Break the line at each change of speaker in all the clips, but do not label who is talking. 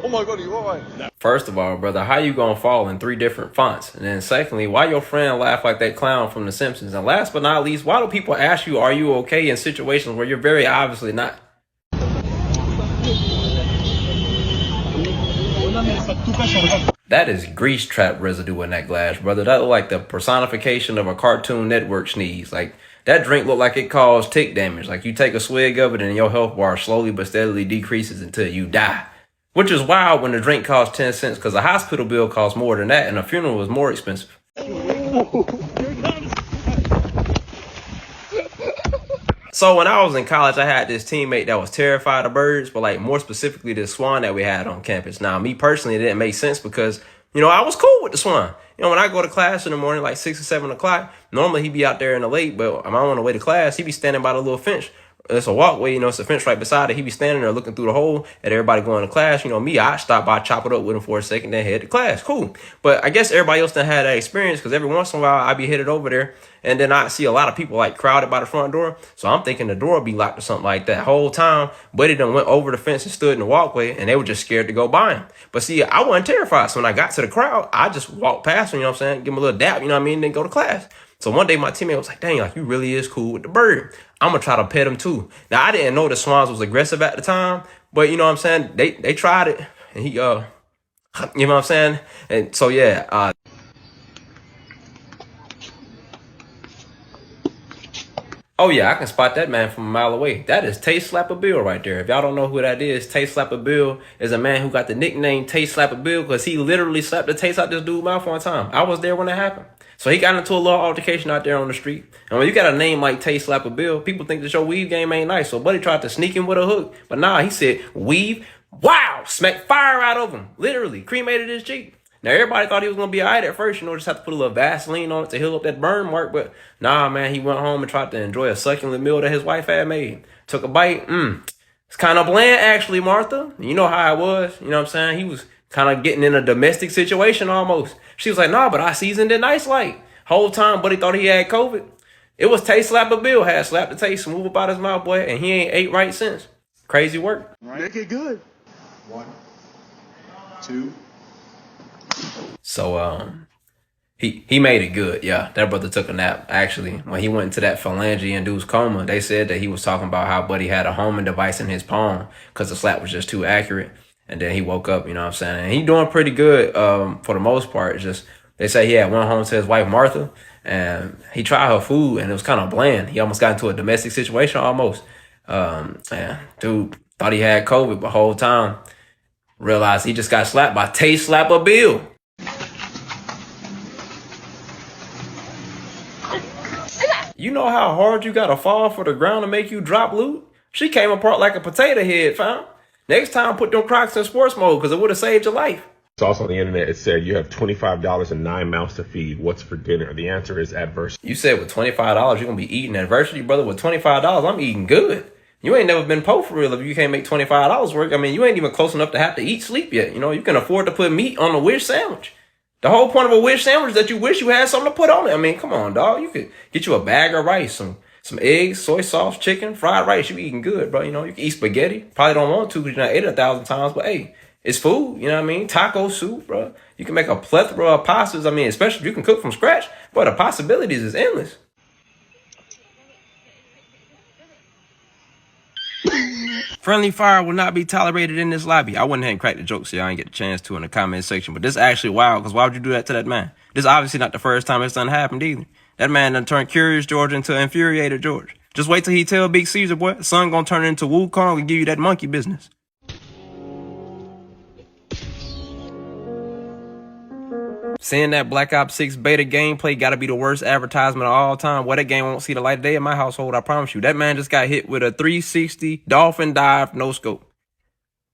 Oh my God, you alright?
First of all, brother, how you gonna fall in 3 different fonts? And then secondly, why your friend laugh like that clown from The Simpsons? And last but not least, why do people ask you, are you okay, in situations where you're very obviously not? That is grease trap residue in that glass, brother. That look like the personification of a Cartoon Network sneeze. Like, that drink look like it caused tick damage. Like, you take a swig of it and your health bar slowly but steadily decreases until you die. Which is wild when the drink costs 10 cents, because a hospital bill costs more than that and a funeral is more expensive. So when I was in college, I had this teammate that was terrified of birds, but like more specifically this swan that we had on campus. Now, me personally, it didn't make sense because, you know, I was cool with the swan. You know, when I go to class in the morning, like 6 or 7 o'clock, normally he'd be out there in the late, but I'm on the way to class, he'd be standing by the little fence. It's a walkway, you know, it's a fence right beside it. He'd be standing there looking through the hole at everybody going to class. You know, me, I stop by, chop it up with him for a second, then head to class. Cool. But I guess everybody else done had that experience because every once in a while I'd be headed over there and then I see a lot of people like crowded by the front door. So I'm thinking the door will be locked or something like that. Whole time, Buddy done went over the fence and stood in the walkway and they were just scared to go by him. But see, I wasn't terrified. So when I got to the crowd, I just walked past him, you know what I'm saying? Give him a little dap, you know what I mean? Then go to class. So one day my teammate was like, dang, like you really is cool with the bird. I'm gonna try to pet him too. Now I didn't know the swans was aggressive at the time, but you know what I'm saying? They tried it and he you know what I'm saying? And so yeah, oh yeah, I can spot that man from a mile away. That is Taste Slapper Bill right there. If y'all don't know who that is, Taste Slapper Bill is a man who got the nickname Taste Slapper Bill because he literally slapped the taste out this dude's mouth one time. I was there when it happened. So he got into a little altercation out there on the street. And when you got a name like Taste Slapper Bill, people think that your weave game ain't nice. So Buddy tried to sneak him with a hook. But nah, he said, weave, wow, smacked fire out of him. Literally, cremated his cheek. Now, everybody thought he was going to be all right at first, you know, just have to put a little Vaseline on it to heal up that burn mark. But nah, man, he went home and tried to enjoy a succulent meal that his wife had made. Took a bite. It's kind of bland, actually, Martha. You know how it was. You know what I'm saying? He was kind of getting in a domestic situation almost. She was like, nah, but I seasoned it nice like. Whole time, Buddy thought he had COVID. It was Taste Slapper Bill had slapped the taste, smooth about his mouth, boy, and he ain't ate right since. Crazy work.
Right. Make it good. 1, 2.
So, he made it good, yeah. That brother took a nap, actually. When he went into that phalange-induced coma, they said that he was talking about how Buddy had a homing device in his palm because the slap was just too accurate. And then he woke up, you know what I'm saying? And he doing pretty good for the most part. It's just, they say he had went home to his wife, Martha, and he tried her food, and it was kind of bland. He almost got into a domestic situation almost. And dude thought he had COVID, but whole time realized he just got slapped by Taste Slapper Bill. You know how hard you gotta fall for the ground to make you drop loot? She came apart like a potato head, fam. Next time, put them Crocs in sports mode, because it would have saved your life.
It's also on the internet, it said you have $25 and 9 mouths to feed. What's for dinner? The answer is adversity.
You said with $25, you're going to be eating adversity, brother. With $25, I'm eating good. You ain't never been poor for real if you can't make $25 work. I mean, you ain't even close enough to have to eat sleep yet. You know, you can afford to put meat on a wish sandwich. The whole point of a wish sandwich is that you wish you had something to put on it. I mean, come on, dog. You could get you a bag of rice, some eggs, soy sauce, chicken, fried rice. You eating good, bro. You know, you can eat spaghetti. Probably don't want to because you're not ate it 1,000 times, but hey, it's food. You know what I mean? Taco soup, bro. You can make a plethora of pastas. I mean, especially if you can cook from scratch. But the possibilities is endless. Friendly fire will not be tolerated in this lobby. I went ahead and cracked the joke so y'all ain't get a chance to in the comment section. But this is actually wild, because why would you do that to that man? This is obviously not the first time it's done happened either. That man done turned Curious George into Infuriated George. Just wait till he tell Big Caesar, boy, son gonna turn into Wukong and give you that monkey business. Seeing that Black Ops 6 beta gameplay gotta be the worst advertisement of all time. Well, that game won't see the light of day in my household, I promise you. That man just got hit with a 360 dolphin dive, no scope.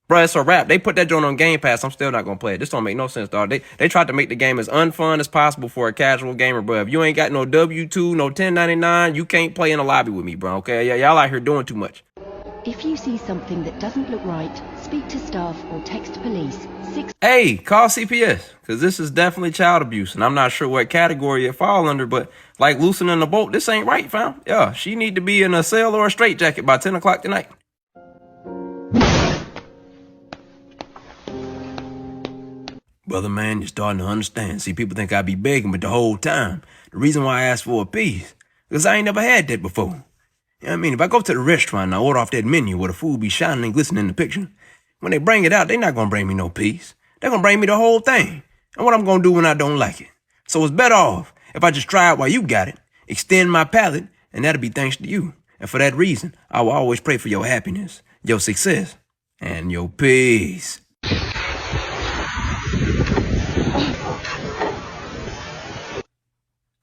Bruh, it's a wrap. They put that joint on Game Pass. I'm still not gonna play it. This don't make no sense, dog. They tried to make the game as unfun as possible for a casual gamer, bro. If you ain't got no W2, no 1099, you can't play in the lobby with me, bro, okay? Yeah, y'all out here doing too much.
If you see something that doesn't look right, speak to staff or text police.
Hey, call CPS, because this is definitely child abuse, and I'm not sure what category it fall under, but like loosening the bolt, this ain't right, fam. Yeah, she need to be in a cell or a straitjacket by 10 o'clock tonight. Brother, man, you're starting to understand. See, people think I be begging, but the whole time, the reason why I asked for a piece, because I ain't never had that before. You know what I mean? If I go to the restaurant and I order off that menu where the food be shining and glistening in the picture, when they bring it out, they not gonna bring me no piece. They're gonna bring me the whole thing. And what I'm gonna do when I don't like it. So it's better off if I just try it while you got it, extend my palate, and that'll be thanks to you. And for that reason, I will always pray for your happiness, your success, and your peace.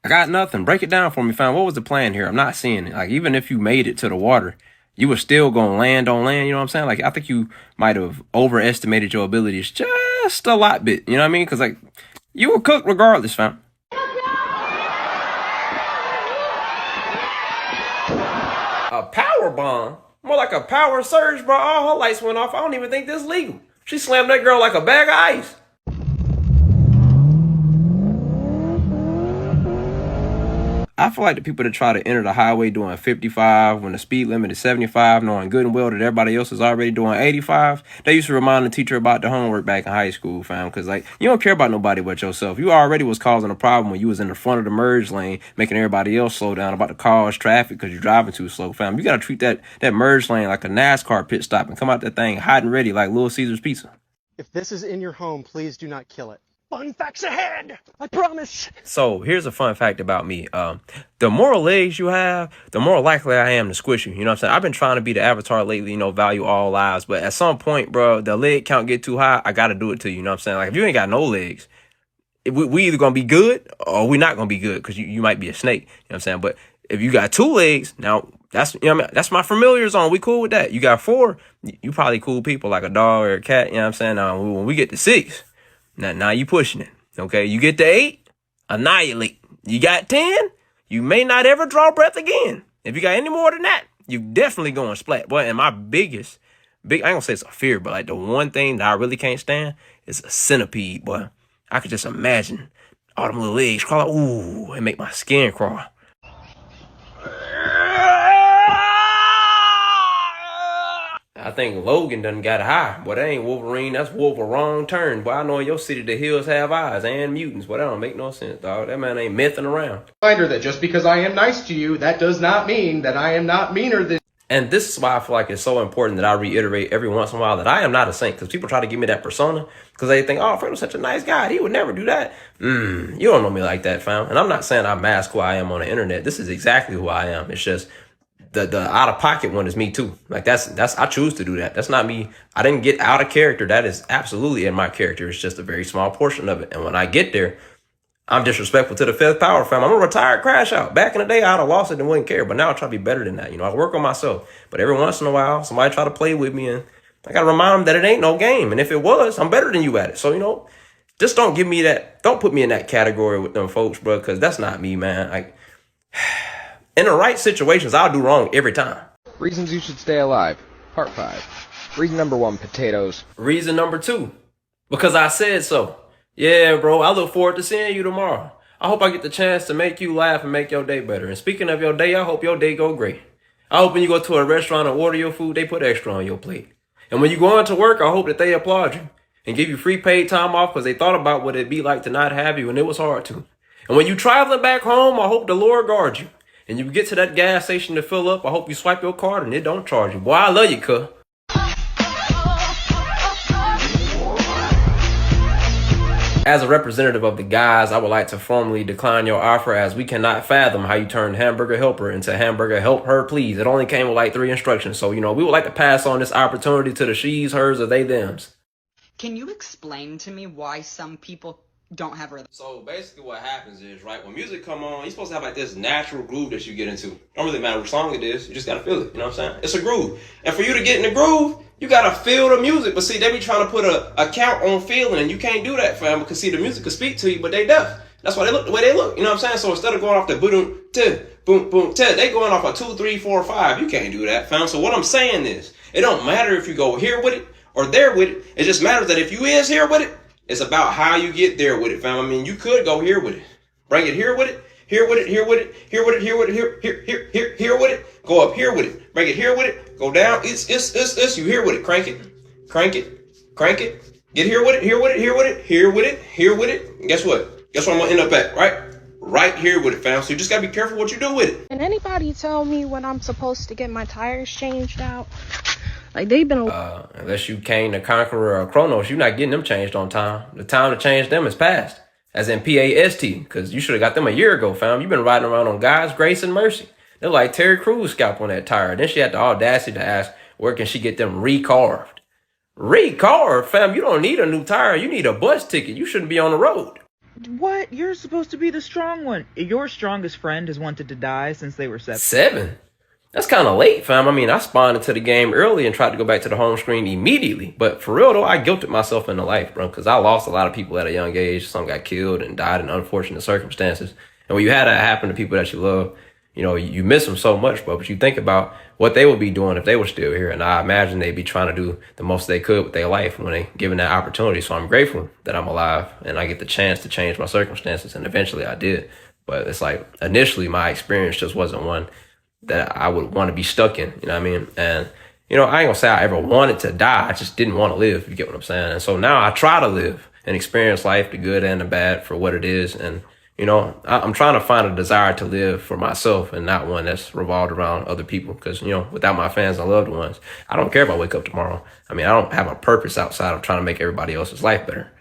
I got nothing. Break it down for me, fam. What was the plan here? I'm not seeing it. Like, even if you made it to the water, you were still going to land on land. You know what I'm saying? Like, I think you might have overestimated your abilities just a lot bit. You know what I mean? Because, like, you were cooked regardless, fam. A power bomb? More like a power surge, bro. All her lights went off. I don't even think this is legal. She slammed that girl like a bag of ice. I feel like the people that try to enter the highway doing 55 when the speed limit is 75, knowing good and well that everybody else is already doing 85, they used to remind the teacher about the homework back in high school, fam. Because, like, you don't care about nobody but yourself. You already was causing a problem when you was in the front of the merge lane, making everybody else slow down, about to cause traffic because you're driving too slow, fam. You got to treat that merge lane like a NASCAR pit stop and come out that thing hot and ready like Little Caesar's Pizza.
If this is in your home, please do not kill it. Fun facts ahead! I promise!
So here's a fun fact about me. The more legs you have, the more likely I am to squish you. You know what I'm saying? I've been trying to be the avatar lately, you know, value all lives. But at some point, bro, the leg count get too high, I got to do it to you. You know what I'm saying? Like, if you ain't got no legs, we either going to be good or we not going to be good because you might be a snake. You know what I'm saying? But if you got 2 legs, now that's, you know what I mean? That's my familiar zone. We cool with that. You got 4, you probably cool people like a dog or a cat. You know what I'm saying? When we get to 6, now you pushing it. Okay, you get to 8, annihilate. You got 10, you may not ever draw breath again. If you got any more than that, you definitely going splat. Boy, and my I ain't gonna say it's a fear, but like the one thing that I really can't stand is a centipede, boy. I could just imagine all them little legs crawl, ooh, and make my skin crawl. I think Logan done got high. Boy, that ain't Wolverine. That's Wolf a wrong turn. Boy, I know in your city the hills have eyes and mutants. Boy, that don't make no sense, dog. That man ain't mything around.
Reminder that just because I am nice to you, that does not mean that I am not meaner than.
And this is why I feel like it's so important that I reiterate every once in a while that I am not a saint. Because people try to give me that persona because they think, oh, Fredo's such a nice guy. He would never do that. You don't know me like that, fam. And I'm not saying I mask who I am on the internet. This is exactly who I am. It's just the out of pocket one is me too. Like that's I choose to do that. That's not me. I didn't get out of character. That is absolutely in my character. It's just a very small portion of it. And when I get there, I'm disrespectful to the 5th power, fam. I'm a retired crash out. Back in the day, I'd have lost it and wouldn't care. But now I try to be better than that. You know, I work on myself. But every once in a while, somebody try to play with me, and I gotta remind them that it ain't no game. And if it was, I'm better than you at it. So, you know, just don't give me that. Don't put me in that category with them folks, bro, because that's not me, man. Like, in the right situations, I'll do wrong every time.
Reasons you should stay alive. Part 5. Reason number 1, potatoes.
Reason number 2, because I said so. Yeah, bro, I look forward to seeing you tomorrow. I hope I get the chance to make you laugh and make your day better. And speaking of your day, I hope your day go great. I hope when you go to a restaurant and order your food, they put extra on your plate. And when you go into work, I hope that they applaud you and give you free paid time off because they thought about what it'd be like to not have you, and it was hard to. And when you traveling back home, I hope the Lord guards you. And you get to that gas station to fill up, I hope you swipe your card and it don't charge you. Boy, I love you, cuh. As a representative of the guys, I would like to formally decline your offer as we cannot fathom how you turned hamburger helper into hamburger help her please. It only came with like 3 instructions. So, you know, we would like to pass on this opportunity to the she's, hers, or they, thems.
Can you explain to me why some people don't have rhythm?
So basically what happens is, right, when music come on, you're supposed to have like this natural groove that you get into. Don't really matter what song it is, you just gotta feel it, you know what I'm saying? It's a groove. And for you to get in the groove, you gotta feel the music. But see, they be trying to put a count on feeling, and you can't do that, fam, because see, the music can speak to you, but they deaf. That's why they look the way they look, you know what I'm saying? So instead of going off the boom, boom, boom, they going off a 2, 3, 4, 5. You can't do that, fam. So what I'm saying is, it don't matter if you go here with it or there with it. It just matters that if you is here with it, it's about how you get there with it, fam. I mean, you could go here with it. Bring it here with it, here with it, here with it, here with it, here with it, here with it. Go up here with it. Bring it here with it. Go down. It's you here with it. Crank it. Crank it. Crank it. Get here with it, here with it, here with it, here with it, here with it. Guess what? Guess where I'm gonna end up at, right? Right here with it, fam. So you just gotta be careful what you do with it.
Can anybody tell me when I'm supposed to get my tires changed out? Like, they've been...
Unless you Kane the Conqueror or Kronos, you're not getting them changed on time. The time to change them is past. As in P-A-S-T, because you should have got them a year ago, fam. You've been riding around on God's grace and mercy. They're like Terry Crews scalp on that tire. Then she had the audacity to ask, where can she get them recarved? Recarved, fam? You don't need a new tire. You need a bus ticket. You shouldn't be on the road.
What? You're supposed to be the strong one. Your strongest friend has wanted to die since they were 7.
7? That's kind of late, fam. I mean, I spawned into the game early and tried to go back to the home screen immediately. But for real, though, I guilted myself into life, bro, because I lost a lot of people at a young age. Some got killed and died in unfortunate circumstances. And when you had that happen to people that you love, you know, you miss them so much, bro. But you think about what they would be doing if they were still here. And I imagine they'd be trying to do the most they could with their life when they given that opportunity. So I'm grateful that I'm alive and I get the chance to change my circumstances. And eventually I did. But it's like initially my experience just wasn't one that I would want to be stuck in, you know what I mean? And, you know, I ain't gonna say I ever wanted to die. I just didn't want to live, you get what I'm saying? And so now I try to live and experience life, the good and the bad, for what it is. And, you know, I'm trying to find a desire to live for myself and not one that's revolved around other people. Because, you know, without my fans and loved ones, I don't care if I wake up tomorrow. I mean, I don't have a purpose outside of trying to make everybody else's life better.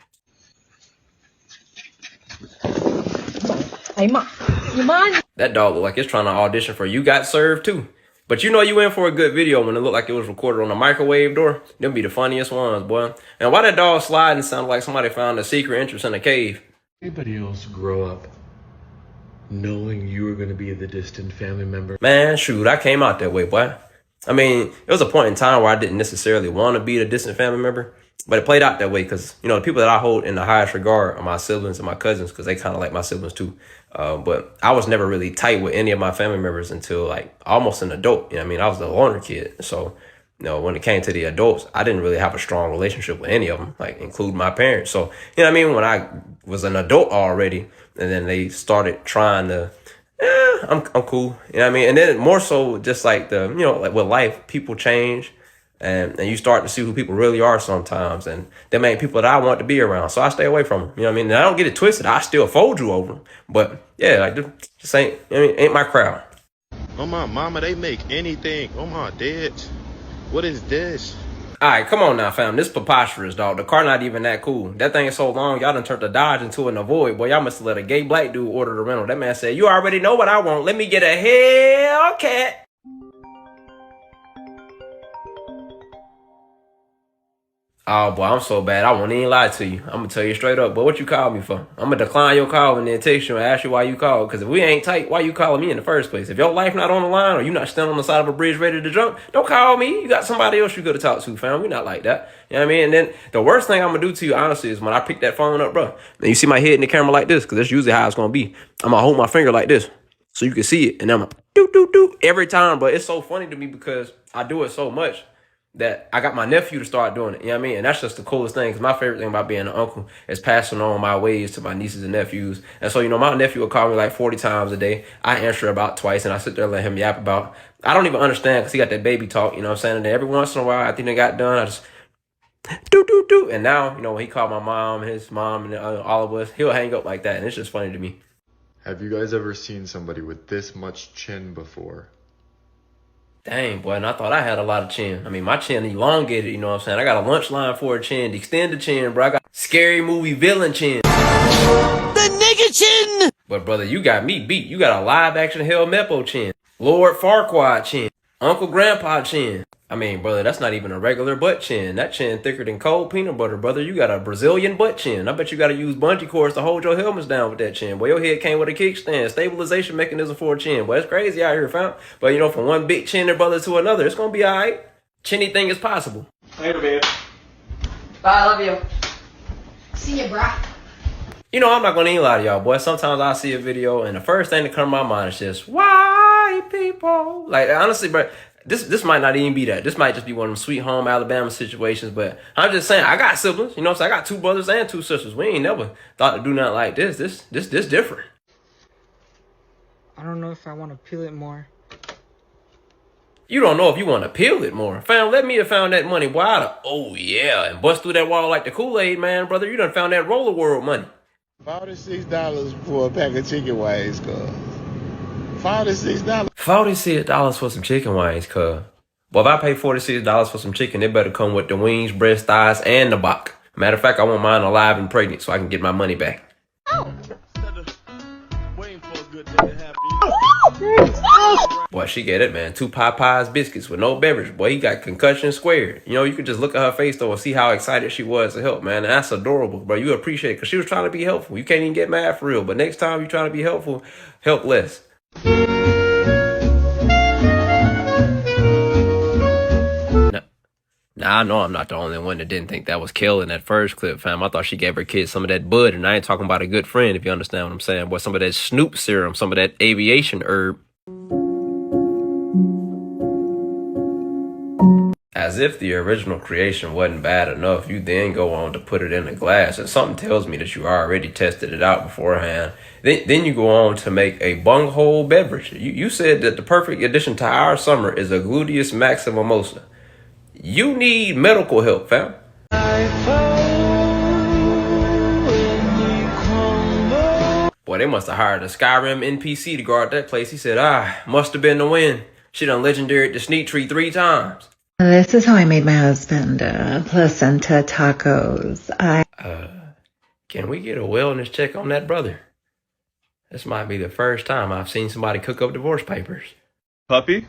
Hey, Ma, you mind?
That dog look like it's trying to audition for You Got Served too. But you know you in for a good video when it looked like it was recorded on a microwave door. Them be the funniest ones, boy. And why that dog sliding sounded like somebody found a secret entrance in a cave.
Anybody else grow up knowing you were going to be the distant family member?
Man, shoot, I came out that way, boy. I mean, it was a point in time where I didn't necessarily want to be the distant family member, but it played out that way because, you know, the people that I hold in the highest regard are my siblings and my cousins because they kind of like my siblings too. But I was never really tight with any of my family members until like almost an adult. You know what I mean? I was the loner kid. So, you know, when it came to the adults, I didn't really have a strong relationship with any of them, like including my parents. So, you know what I mean? When I was an adult already and then they started trying to, I'm cool. You know what I mean? And then more so just like the, you know, like with life, people change. And you start to see who people really are sometimes. And them ain't people that I want to be around. So I stay away from them. You know what I mean? And I don't get it twisted. I still fold you over them. But yeah, like this ain't, I mean, ain't my crowd.
Oh my mama, they make anything. Oh my dad. What is this?
All right, come on now, fam. This preposterous, dog. The car not even that cool. That thing is so long, y'all done turned the Dodge into an Avoid. Boy, y'all must have let a gay black dude order the rental. That man said, you already know what I want. Let me get a Hellcat. Oh, boy, I'm so bad. I won't even lie to you. I'm going to tell you straight up. But what you call me for? I'm going to decline your call and then text you and ask you why you called. Because if we ain't tight, why you calling me in the first place? If your life not on the line or you not standing on the side of a bridge ready to jump, don't call me. You got somebody else you could have talked to, fam. We not like that. You know what I mean? And then the worst thing I'm going to do to you, honestly, is when I pick that phone up, bro. And you see my head in the camera like this, because that's usually how it's going to be. I'm going to hold my finger like this so you can see it. And I'm like, do every time. But it's so funny to me because I do it so much that I got my nephew to start doing it. You know what I mean? And that's just the coolest thing. Because my favorite thing about being an uncle is passing on my ways to my nieces and nephews. And so, you know, my nephew will call me like 40 times a day. I answer about twice. And I sit there and let him yap about. I don't even understand because he got that baby talk. You know what I'm saying? And then every once in a while, I think they got done. I just do. And now, you know, when he called my mom and his mom and all of us, he'll hang up like that. And it's just funny to me.
Have you guys ever seen somebody with this much chin before?
Dang, boy, and I thought I had a lot of chin. I mean, my chin elongated, you know what I'm saying? I got a lunch line for a chin, the extended chin, bro. I got scary movie villain chin. The nigga chin! But, brother, you got me beat. You got a live-action Hell Meppo chin. Lord Farquaad chin. Uncle Grandpa chin. I mean, brother, that's not even a regular butt chin. That chin thicker than cold peanut butter, brother. You got a Brazilian butt chin. I bet you got to use bungee cords to hold your helmets down with that chin. Boy, your head came with a kickstand, stabilization mechanism for a chin. Boy, it's crazy out here, fam. But, you know, from one big chin brother to another, it's going to be all right. Chinny thing is possible.
Later, man.
Bye, I love you. See ya, brah.
You know, I'm not going to even lie to y'all, boy. Sometimes I see a video, and the first thing that comes to my mind is just, white people. Like, honestly, bro, this might not even be that. This might just be one of them sweet home Alabama situations. But I'm just saying, I got siblings. You know what I'm saying? I got 2 brothers and 2 sisters. We ain't never thought to do nothing like this. This different.
I don't know if I want to peel it more.
You don't know if you want to peel it more. Fam, let me have found that money. Boy, oh yeah, and bust through that wall like the Kool-Aid man, brother. You done found that roller world money.
$46 for a pack of chicken wings, cuz. $46.
$46 for some chicken wings, cuz. Well, if I pay $46 for some chicken, it better come with the wings, breast, thighs, and the bok. Matter of fact, I want mine alive and pregnant so I can get my money back. Oh. Boy, she get it, man. 2 Popeyes biscuits with no beverage. Boy, he got concussion squared. You know, you could just look at her face, though, and see how excited she was to help, man. And that's adorable, bro. You appreciate it because she was trying to be helpful. You can't even get mad for real. But next time you're trying to be helpful, help less. Now, I know I'm not the only one that didn't think that was Kel in that first clip, fam. I thought she gave her kids some of that bud, and I ain't talking about a good friend, if you understand what I'm saying. Boy, some of that Snoop serum, some of that aviation herb. As if the original creation wasn't bad enough, you then go on to put it in a glass, and something tells me that you already tested it out beforehand. Then you go on to make a bunghole beverage. You said that the perfect addition to our summer is a gluteus maximosa. You need medical help, fam. Boy, they must have hired a Skyrim NPC to guard that place. He said, must have been the wind. She done legendary the sneak tree 3 times.
This is how I made my husband placenta tacos.
Can we get a wellness check on that brother? This might be the first time I've seen somebody cook up divorce papers.
Puppy?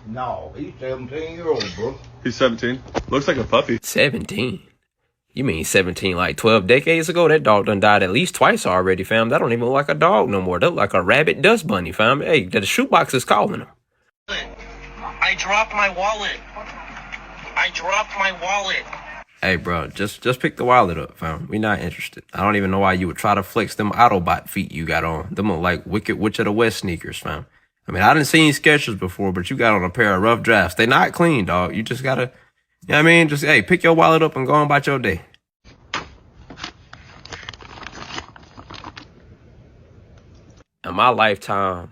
No, he's 17-year-old, bro.
He's 17. Looks like a puppy.
17? You mean 17 like 12 decades ago? That dog done died at least twice already, fam. That don't even look like a dog no more. That look like a rabbit dust bunny, fam. Hey, the shoebox is calling him.
I dropped my wallet.
Hey, bro, just pick the wallet up, fam. We not interested. I don't even know why you would try to flex them Autobot feet you got on. Them look like Wicked Witch of the West sneakers, fam. I mean, I done seen Skechers before, but you got on a pair of rough drafts. They not clean, dog. You just gotta, you know what I mean? Just, hey, pick your wallet up and go on about your day. In my lifetime,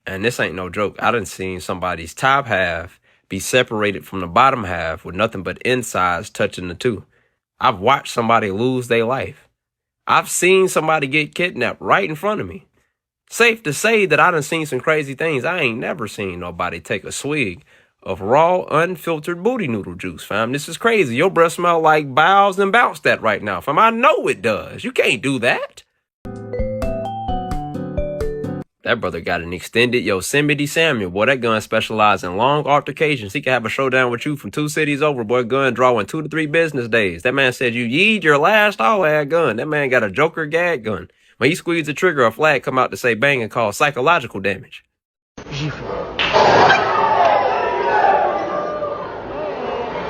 and this ain't no joke, I done seen somebody's top half be separated from the bottom half with nothing but insides touching the two. I've watched somebody lose their life. I've seen somebody get kidnapped right in front of me. Safe to say that I done seen some crazy things. I ain't never seen nobody take a swig of raw, unfiltered booty noodle juice, fam. This is crazy. Your breath smell like bowels and bounce that right now, fam. I know it does. You can't do that. That brother got an extended Yosemite Samuel. Boy, that gun specializes in long altercations. He can have a showdown with you from 2 cities over. Boy, gun drawing 2 to 3 business days. That man said you yeed your last all-ad gun. That man got a Joker gag gun. When he squeezed the trigger, a flag come out to say bang and cause psychological damage.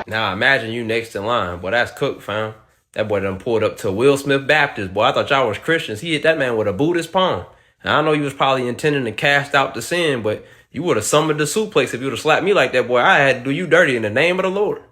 Now imagine you next in line. Boy, that's cooked, fam. That boy done pulled up to Will Smith Baptist. Boy, I thought y'all was Christians. He hit that man with a Buddhist palm. And I know you was probably intending to cast out the sin, but you would have summoned the suplex if you would have slapped me like that, boy. I had to do you dirty in the name of the Lord.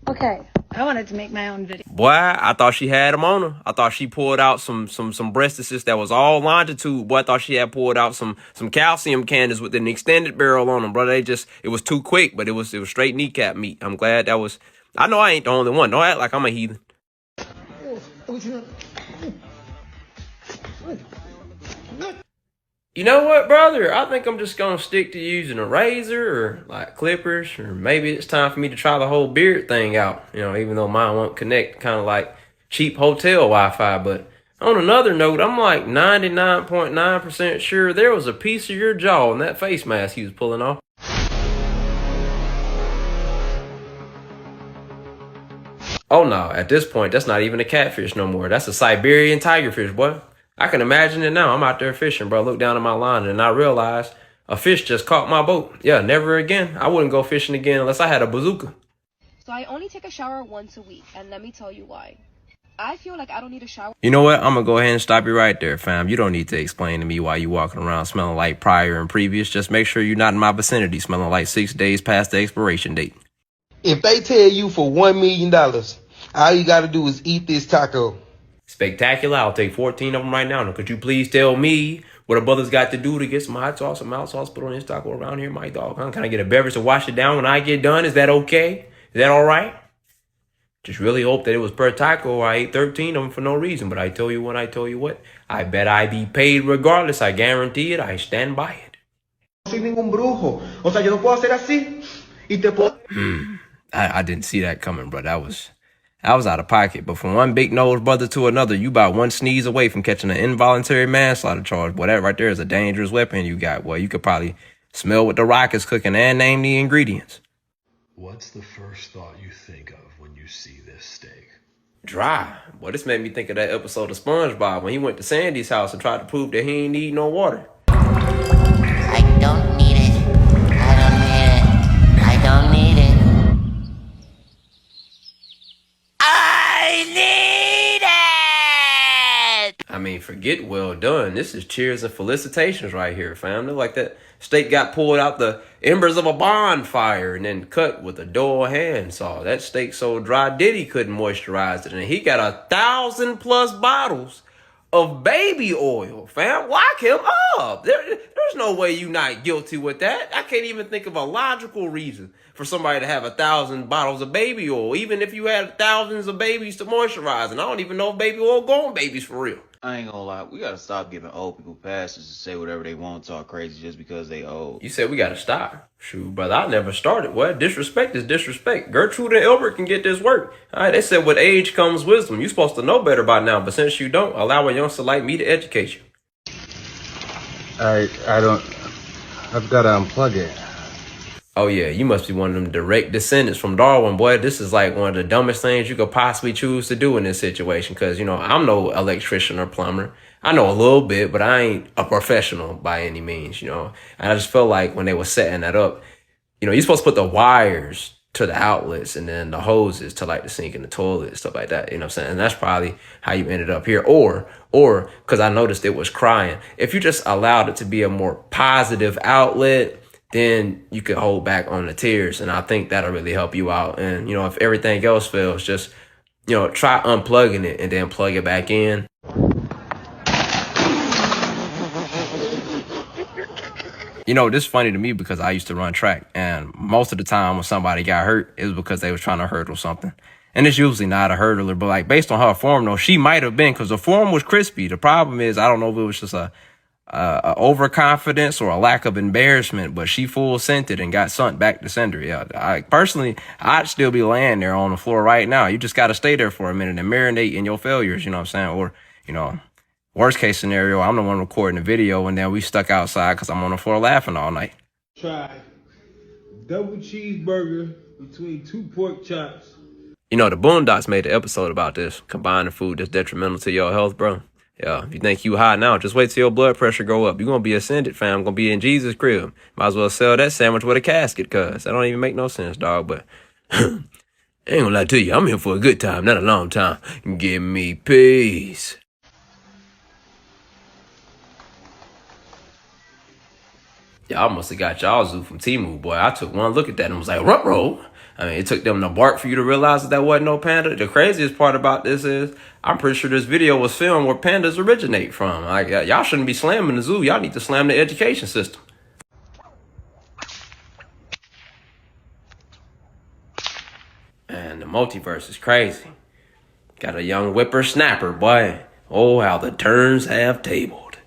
Okay, I wanted to make my own video.
Boy, I thought she had him on her. I thought she pulled out some breastises that was all longitude. Boy, I thought she had pulled out some calcium candles with an extended barrel on them, brother. It was too quick, but it was straight kneecap meat. I'm glad that was. I know I ain't the only one. Don't act like I'm a heathen. You know what, brother? I think I'm just going to stick to using a razor or like clippers, or maybe it's time for me to try the whole beard thing out. You know, even though mine won't connect, kind of like cheap hotel Wi-Fi. But on another note, I'm like 99.9% sure there was a piece of your jaw in that face mask he was pulling off. Oh no, at this point, that's not even a catfish no more. That's a Siberian tigerfish, boy. I can imagine it now. I'm out there fishing, bro. Look down at my line and I realized a fish just caught my boat. Yeah, never again. I wouldn't go fishing again unless I had a bazooka.
So I only take a shower once a week, and let me tell you why. I feel like I don't need a shower.
You know what? I'm going to go ahead and stop you right there, fam. You don't need to explain to me why you walking around smelling like prior and previous. Just make sure you're not in my vicinity smelling like 6 days past the expiration date.
If they tell you for $1 million, all you got to do is eat this taco.
Spectacular. I'll take 14 of them right now. Now, could you please tell me what a brother's got to do to get some hot sauce, some mild sauce put on his taco around here, my dog. Huh? Can I get a beverage to wash it down when I get done? Is that okay? Is that all right? Just really hope that it was per taco. I ate 13 of them for no reason. But I tell you what, I bet I be paid regardless. I guarantee it. I stand by it.
Soy ningún brujo. O sea, yo no puedo hacer así. Y te puedo...
I didn't see that coming, bro. That was out of pocket. But from one big nose brother to another, you about one sneeze away from catching an involuntary manslaughter charge. Boy, that right there is a dangerous weapon you got. Boy, you could probably smell what the rock is cooking and name the ingredients.
What's the first thought you think of when you see this steak?
Dry. Boy, this made me think of that episode of SpongeBob when he went to Sandy's house and tried to prove that he ain't need no water.
I don't need it. I don't need it. I need it!
I mean, forget well done. This is cheers and felicitations right here, fam. Look like that steak got pulled out the embers of a bonfire and then cut with a dull handsaw. That steak so dry Diddy couldn't moisturize it. And he got 1,000+ bottles of baby oil, fam. Lock him up. There's no way you not guilty with that. I can't even think of a logical reason for somebody to have 1,000 bottles of baby oil, even if you had thousands of babies to moisturize. And I don't even know if baby oil go on babies for real.
I ain't gonna lie, we gotta stop giving old people passes to say whatever they want, talk crazy just because they old.
You said we gotta stop. Shoot, brother, I never started. What? Disrespect is disrespect. Gertrude and Elbert can get this work. All right, they said with age comes wisdom. You're supposed to know better by now, but since you don't, allow a youngster like me to educate you.
I've got to unplug it.
Oh yeah, you must be one of them direct descendants from Darwin, boy. This is like one of the dumbest things you could possibly choose to do in this situation. Because, you know, I'm no electrician or plumber. I know a little bit, but I ain't a professional by any means, you know. And I just felt like when they were setting that up, you know, you're supposed to put the wires to the outlets and then the hoses to like the sink and the toilet and stuff like that. You know what I'm saying? And that's probably how you ended up here. Or because I noticed it was crying. If you just allowed it to be a more positive outlet, then you could hold back on the tears. And I think that'll really help you out. And, you know, if everything else fails, just, you know, try unplugging it and then plug it back in. You know, this is funny to me because I used to run track. And most of the time when somebody got hurt, it was because they was trying to hurdle something. And it's usually not a hurdler. But, like, based on her form, though, she might have been, because the form was crispy. The problem is, I don't know if it was just a overconfidence or a lack of embarrassment, but she full sent it and got sent back to sender. Yeah, I'd still be laying there on the floor right now. You just got to stay there for a minute and marinate in your failures, you know what I'm saying? Or, you know, worst case scenario, I'm the one recording the video and then we stuck outside because I'm on the floor laughing all night.
Try double cheeseburger between 2 pork chops.
You know, the Boondocks made an episode about this, combining food that's detrimental to your health, bro. Yeah, if you think you high now, just wait till your blood pressure go up. You're going to be ascended, fam. Going to be in Jesus' crib. Might as well sell that sandwich with a casket, cuz. That don't even make no sense, dog. But I ain't going to lie to you. I'm here for a good time, not a long time. Give me peace. Y'all must have got y'all zoo from Temu, boy. I took one look at that and was like, ruh-roh. I mean, it took them to bark for you to realize that wasn't no panda. The craziest part about this is I'm pretty sure this video was filmed where pandas originate from. Like, y'all shouldn't be slamming the zoo. Y'all need to slam the education system. And the multiverse is crazy. Got a young whippersnapper, boy. Oh, how the turns have tabled.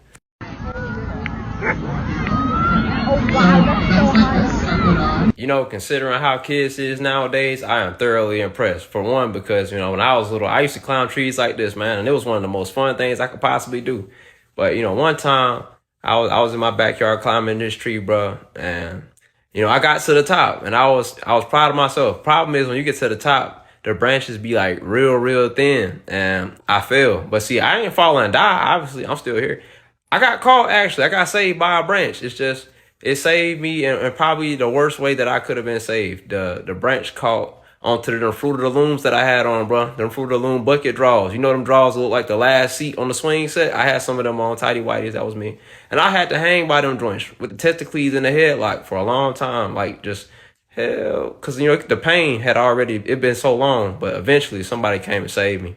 You know, considering how kids is nowadays, I am thoroughly impressed. For one, because, you know, when I was little, I used to climb trees like this, man. And it was one of the most fun things I could possibly do. But, you know, one time I was in my backyard climbing this tree, bro. And, you know, I got to the top and I was proud of myself. Problem is when you get to the top, the branches be like real thin and I fell. But see, I ain't fall and die. Obviously, I'm still here. I got caught, actually. I got saved by a branch. It's just, it saved me in probably the worst way that I could have been saved. The branch caught onto the Fruit of the Looms that I had on, bro. Them Fruit of the Loom bucket draws. You know them draws look like the last seat on the swing set? I had some of them on, tidy whities. That was me. And I had to hang by them joints with the testicles in the headlock for a long time. Like, just hell. Because, you know, the pain had already, it been so long. But eventually somebody came and saved me.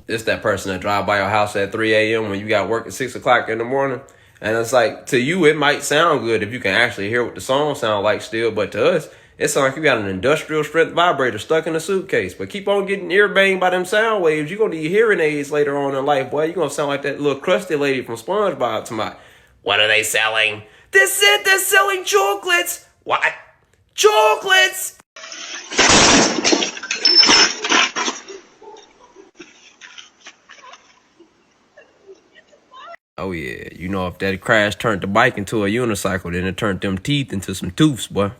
It's that person that drive by your house at 3 a.m. when you got work at 6 o'clock in the morning. And it's like, to you, it might sound good if you can actually hear what the song sound like still. But to us, it sounds like you got an industrial strength vibrator stuck in a suitcase. But keep on getting ear banged by them sound waves. You're going to need hearing aids later on in life, boy. You're going to sound like that little crusty lady from SpongeBob to my, what are they selling? They're selling chocolates. What? Chocolates! Oh yeah, you know if that crash turned the bike into a unicycle, then it turned them teeth into some tooths, boy.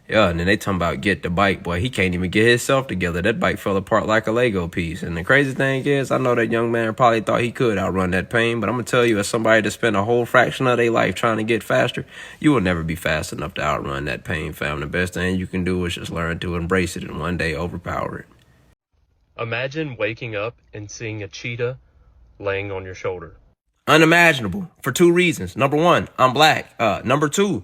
Yeah, and then they talking about get the bike, boy. He can't even get himself together. That bike fell apart like a Lego piece. And the crazy thing is, I know that young man probably thought he could outrun that pain, but I'm gonna tell you, as somebody that spent a whole fraction of their life trying to get faster, you will never be fast enough to outrun that pain, fam. The best thing you can do is just learn to embrace it and one day overpower it.
Imagine waking up and seeing a cheetah laying on your shoulder.
Unimaginable for two reasons. Number one, I'm black. Number two,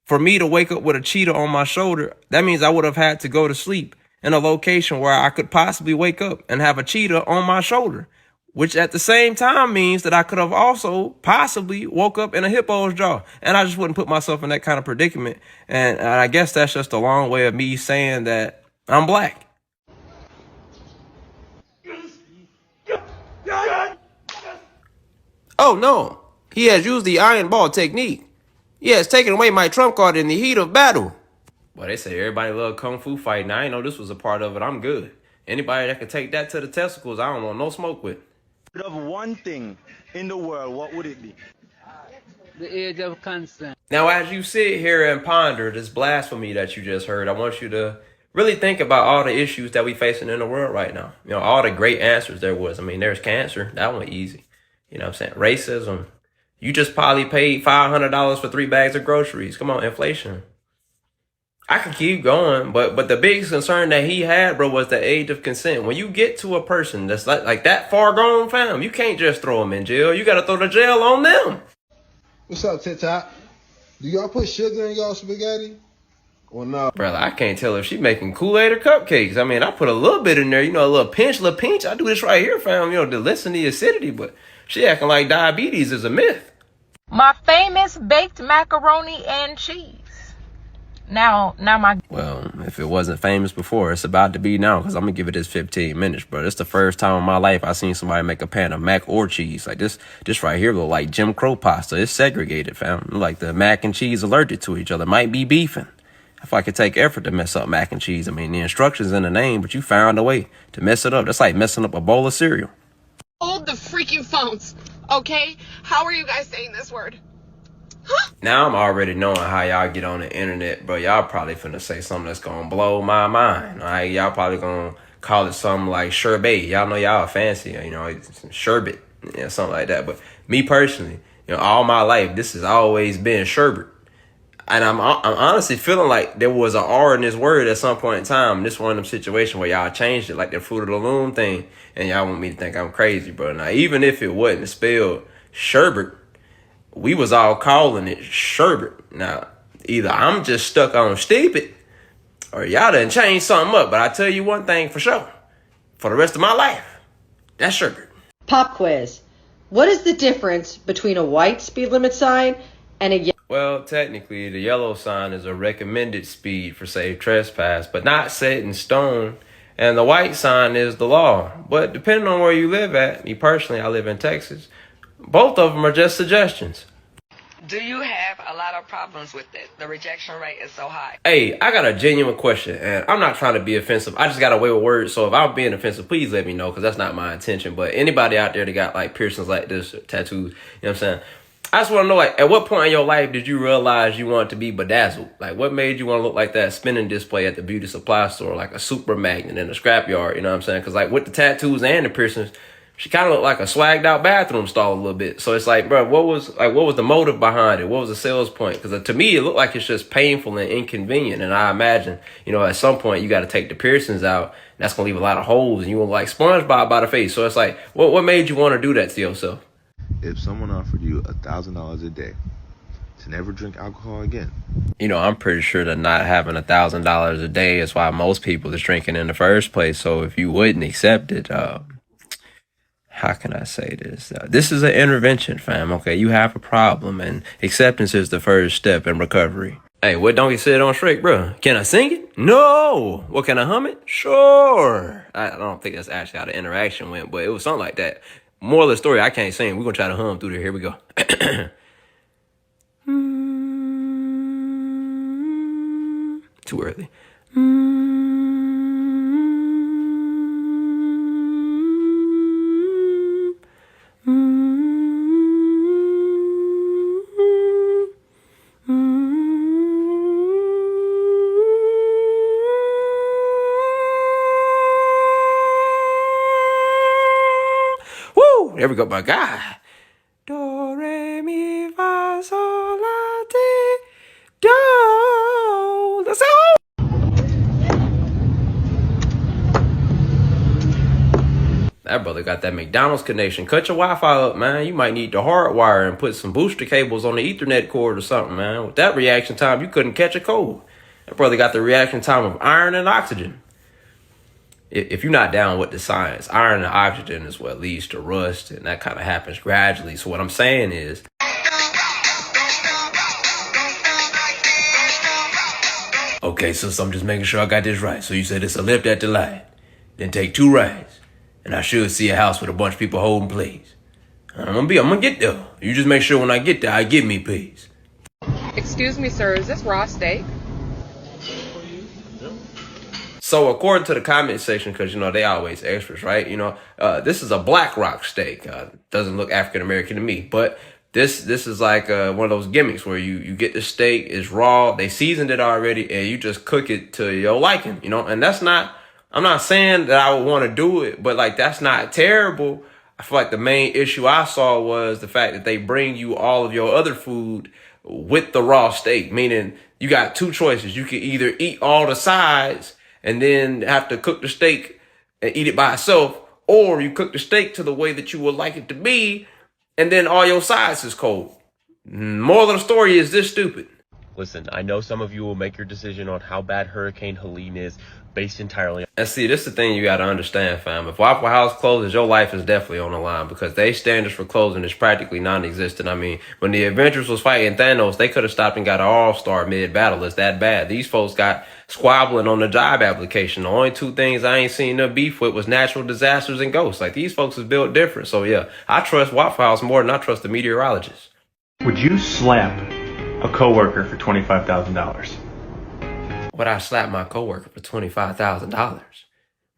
for me to wake up with a cheetah on my shoulder, that means I would have had to go to sleep in a location where I could possibly wake up and have a cheetah on my shoulder, which at the same time means that I could have also possibly woke up in a hippo's jaw. And I just wouldn't put myself in that kind of predicament. And I guess that's just a long way of me saying that I'm black. Oh no, he has used the iron ball technique. He has taken away my trump card in the heat of battle. Well, they say everybody love kung fu fighting. I ain't know this was a part of it. I'm good. Anybody that can take that to the testicles, I don't want no smoke with.
Of one thing in the world, what would it be?
The age of consent.
Now, as you sit here and ponder this blasphemy that you just heard, I want you to really think about all the issues that we facing in the world right now. You know, all the great answers there was. I mean, there's cancer. That one easy. You know what I'm saying? Racism. You just probably paid $500 for 3 bags of groceries. Come on, inflation. I could keep going, but the biggest concern that he had, bro, was the age of consent. When you get to a person that's like that far gone, fam, you can't just throw them in jail. You got to throw the jail on them.
What's up, TikTok? Do y'all put sugar in y'all spaghetti? Or no?
Brother, I can't tell if she making Kool-Aid or cupcakes. I mean, I put a little bit in there, you know, a little pinch. I do this right here, fam, you know, to lessen the acidity, but she acting like diabetes is a myth.
My famous baked macaroni and cheese. Now my...
Well, if it wasn't famous before, it's about to be now, because I'm going to give it this 15 minutes, bro. It's the first time in my life I seen somebody make a pan of mac or cheese. Like this right here look like Jim Crow pasta. It's segregated, fam. Like the mac and cheese allergic to each other. Might be beefing. If I could take effort to mess up mac and cheese, I mean, the instructions in the name, but you found a way to mess it up. That's like messing up a bowl of cereal.
Hold the freaking phones, okay? How are you guys saying this word?
Now I'm already knowing how y'all get on the internet, bro. Y'all probably finna say something that's gonna blow my mind. All right, y'all probably gonna call it something like sherbet. Y'all know y'all fancy, you know, sherbet, yeah, something like that. But me personally, you know, all my life, this has always been sherbet. And I'm honestly feeling like there was an R in this word at some point in time. This one of them situations where y'all changed it, like the Fruit of the Loom thing, and y'all want me to think I'm crazy, bro. Now, even if it wasn't spelled sherbet, we was all calling it sherbet. Now, either I'm just stuck on stupid, or y'all done changed something up. But I tell you one thing for sure, for the rest of my life, that's sherbet.
Pop quiz. What is the difference between a white speed limit sign and a yellow?
Well, technically, the yellow sign is a recommended speed for safe trespass, but not set in stone. And the white sign is the law. But depending on where you live at, me personally, I live in Texas, both of them are just suggestions.
Do you have a lot of problems with it? The rejection rate is so high.
Hey, I got a genuine question, and I'm not trying to be offensive. I just got a way with words, so if I'm being offensive, please let me know, because that's not my intention. But anybody out there that got, like, piercings like this, tattoos, you know what I'm saying? I just want to know, like, at what point in your life did you realize you wanted to be bedazzled? Like, what made you want to look like that spinning display at the beauty supply store, like a super magnet in a scrapyard, you know what I'm saying? Because, like, with the tattoos and the piercings, she kind of looked like a swagged out bathroom stall a little bit. So it's like, bro, what was the motive behind it? What was the sales point? Because to me, it looked like it's just painful and inconvenient. And I imagine, you know, at some point you got to take the piercings out. And that's going to leave a lot of holes. And you want like SpongeBob by the face. So it's like, what made you want to do that to yourself?
If someone offered you $1,000 a day to never drink alcohol again.
You know, I'm pretty sure that not having $1,000 a day is why most people is drinking in the first place. So if you wouldn't accept it, how can I say this? This is an intervention, fam. Okay, you have a problem, and acceptance is the first step in recovery. Hey, what donkey said on Shrek, bro? Can I sing it? No. What, can I hum it? Sure. I don't think that's actually how the interaction went, but it was something like that. Moral of the story, I can't sing. We're gonna try to hum through there. Here we go. Too early. Woo! There we go, my guy. Do, re, mi, fa, sol, la, ti, do. Let's go. That brother got that McDonald's connection. Cut your Wi-Fi up, man. You might need to hardwire and put some booster cables on the Ethernet cord or something, man. With that reaction time, you couldn't catch a cold. That brother got the reaction time of iron and oxygen. If you're not down with the science, iron and oxygen is what leads to rust, and that kind of happens gradually. So what I'm saying is, okay, sis, I'm just making sure I got this right. So you said it's a left at the light, then take 2 rights, and I should see a house with a bunch of people holding plates. I'm gonna get there. You just make sure when I get there, I give me peace.
Excuse me, sir, is this raw steak?
So according to the comment section, because, you know, they always extras, right? You know, this is a black rock steak. Doesn't look African-American to me. But this is like one of those gimmicks where you get the steak, it's raw, they seasoned it already, and you just cook it to your liking, you know? And that's not, I'm not saying that I would want to do it, but like that's not terrible. I feel like the main issue I saw was the fact that they bring you all of your other food with the raw steak, meaning you got 2 choices. You can either eat all the sides and then have to cook the steak and eat it by itself, or you cook the steak to the way that you would like it to be, and then all your sides is cold. Moral of the story is this stupid.
Listen, I know some of you will make your decision on how bad Hurricane Helene is based entirely.
And see, this is the thing you got to understand, fam. If Waffle House closes, your life is definitely on the line, because their standards for closing is practically non-existent. I mean, when the Avengers was fighting Thanos, they could have stopped and got an all-star mid-battle. It's that bad. These folks got squabbling on the job application. The only 2 things I ain't seen no beef with was natural disasters and ghosts. Like, these folks is built different. So yeah, I trust Waffle House more than I trust the meteorologists.
Would you slap a coworker for $25,000?
Would I slap my coworker for $25,000?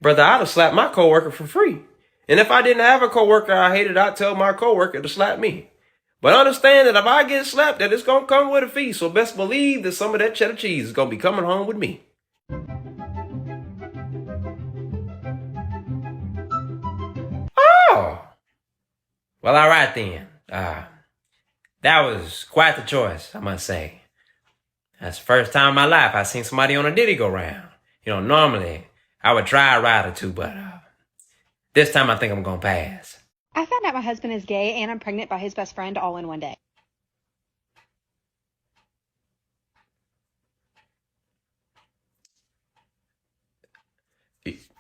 Brother, I'd have slapped my coworker for free. And if I didn't have a coworker I hated, I'd tell my coworker to slap me. But understand that if I get slapped, that it's gonna come with a fee. So best believe that some of that cheddar cheese is gonna be coming home with me. Oh! Well, all right then. That was quite the choice, I must say. That's the first time in my life I seen somebody on a Diddy go round. You know, normally I would try a ride or 2, but this time I think I'm gonna pass.
I found out my husband is gay and I'm pregnant by his best friend all in one day.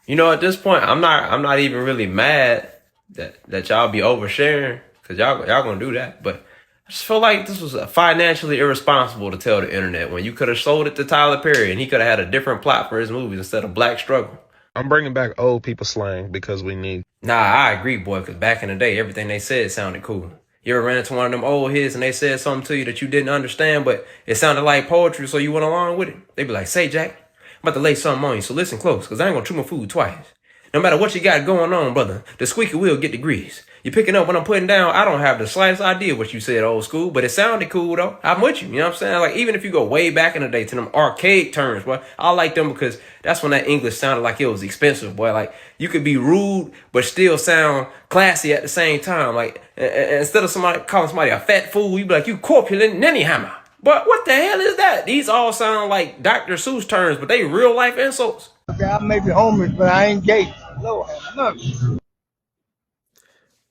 You know, at this point, I'm not even really mad that y'all be oversharing, because y'all gonna do that, but I just feel like this was financially irresponsible to tell the internet when you could have sold it to Tyler Perry and he could have had a different plot for his movies instead of Black Struggle.
I'm bringing back old people slang because we need.
Nah, I agree, boy, because back in the day, everything they said sounded cool. You ever ran into one of them old hits and they said something to you that you didn't understand, but it sounded like poetry, so you went along with it? They be like, say, Jack, I'm about to lay something on you, so listen close, because I ain't gonna chew my food twice. No matter what you got going on, brother, the squeaky wheel get the grease. You picking up what I'm putting down. I don't have the slightest idea what you said, old school, but it sounded cool, though. I'm with you, you know what I'm saying? Like, even if you go way back in the day to them arcade terms, boy, I like them because that's when that English sounded like it was expensive, boy. Like, you could be rude, but still sound classy at the same time. Like, instead of somebody calling somebody a fat fool, you be like, you corpulent nanny hammer. But what the hell is that? These all sound like Dr. Seuss terms, but they real life insults.
Okay, I may be homeless, but I ain't gay. Lord have mercy.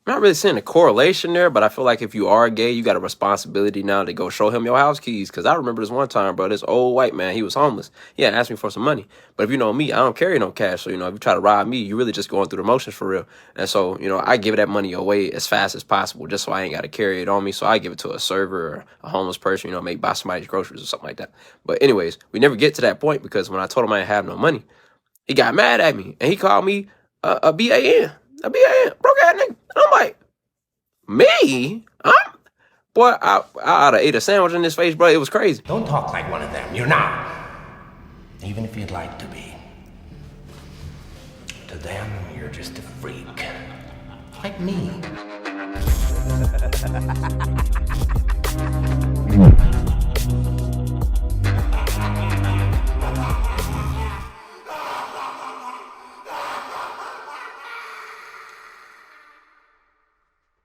I'm not really seeing a correlation there, but I feel like if you are gay, you got a responsibility now to go show him your house keys. Because I remember this one time, bro, this old white man, he was homeless. He had asked me for some money. But if you know me, I don't carry no cash. So, if you try to rob me, you really just going through the motions for real. And so, I give that money away as fast as possible just so I ain't got to carry it on me. So I give it to a server or a homeless person, maybe buy somebody's groceries or something like that. But anyways, we never get to that point because when I told him I didn't have no money, he got mad at me. And he called me a BAN, broke ass nigga. And I'm like, me? Boy, I ought to ate a sandwich in his face, bro. It was crazy.
Don't talk like one of them. You're not. Even if you'd like to be. To them, you're just a freak. Like me.